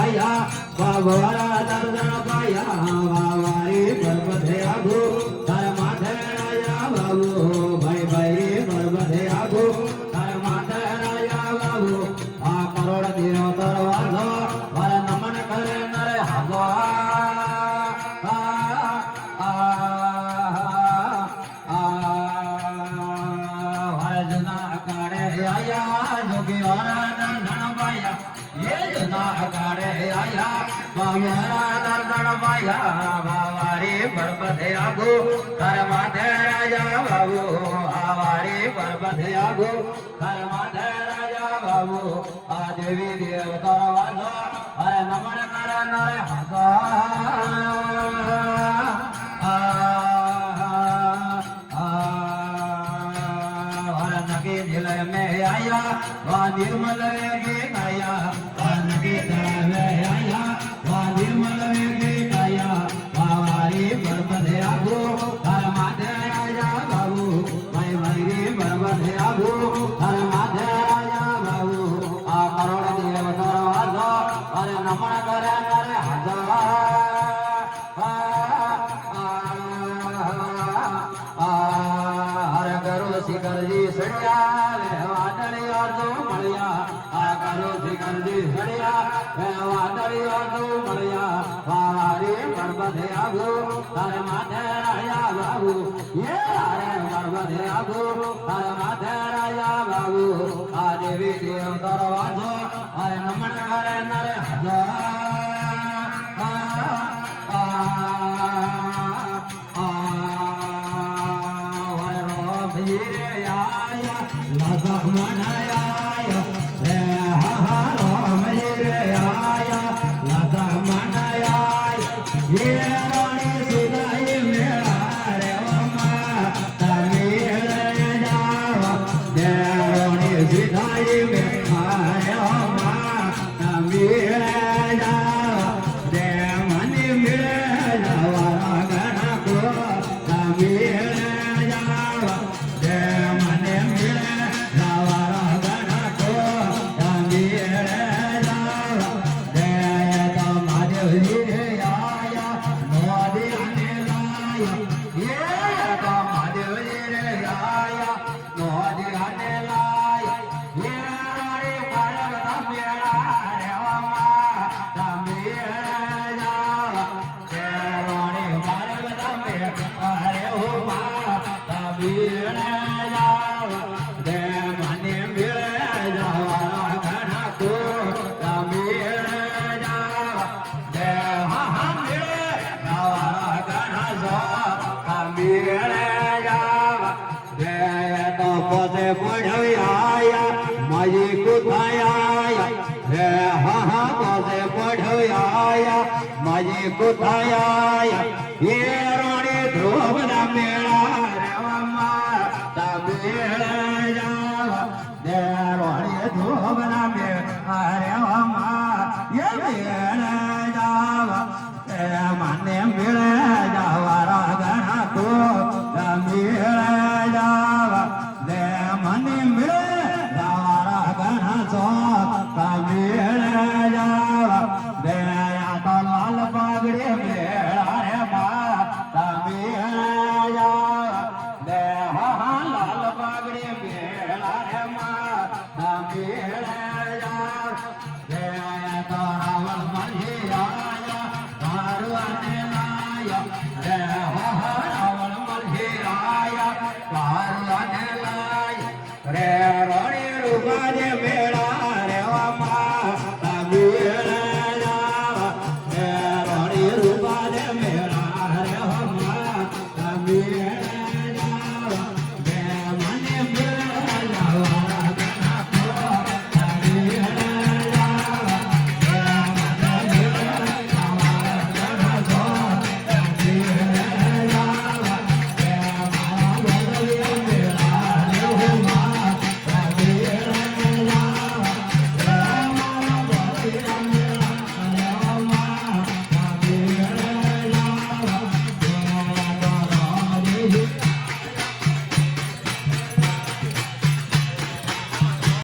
आया बाबरा दर्शन पाया बाबारी पर्वते आगो तार माथे राजा बाबू भाई भाई पर्वते आगो तार माथे राजा बाबू आ करोड़ दिनो तरवालो वर नमन करे नरे हागो आया जोगी वाला दर्शन पाया ये जना अकाड़े आया बाबरा दर्शन पाया बाबारी पर्वते आगो कर माथे राजा बाबू आवारी पर्वते आगो कर माथे राजा बाबू आ देवी देवता वालो अरे नमन कर नरे हाथा जिले में आया वहाँ निर्मल गीत आया नदी में आया वहाँ निर्मल गीत आया बाबारी पर्वते आगो हर माथे राजा बाबू भाई भाई पर्वते आगो हर माथे राजा बाबू आ करोड़ देवता वालो अरे नमन करे नरे हजार शिखर जी सड़िया वादड़ी और दो मड़िया करो शिखर जी सड़िया वादड़ी और दो मड़िया बाबारी पर्वते आगो हर माथे राजा बाबू ये हरे पर्वते आगो हर माथे राजा बाबू आ देवी देव दरवाजो हरे नमन करे नरे हजार पढ़ाया माई कुथाया हाँ पासे पढ़ाया माई कुथाया ये रानी ध्रुव मेला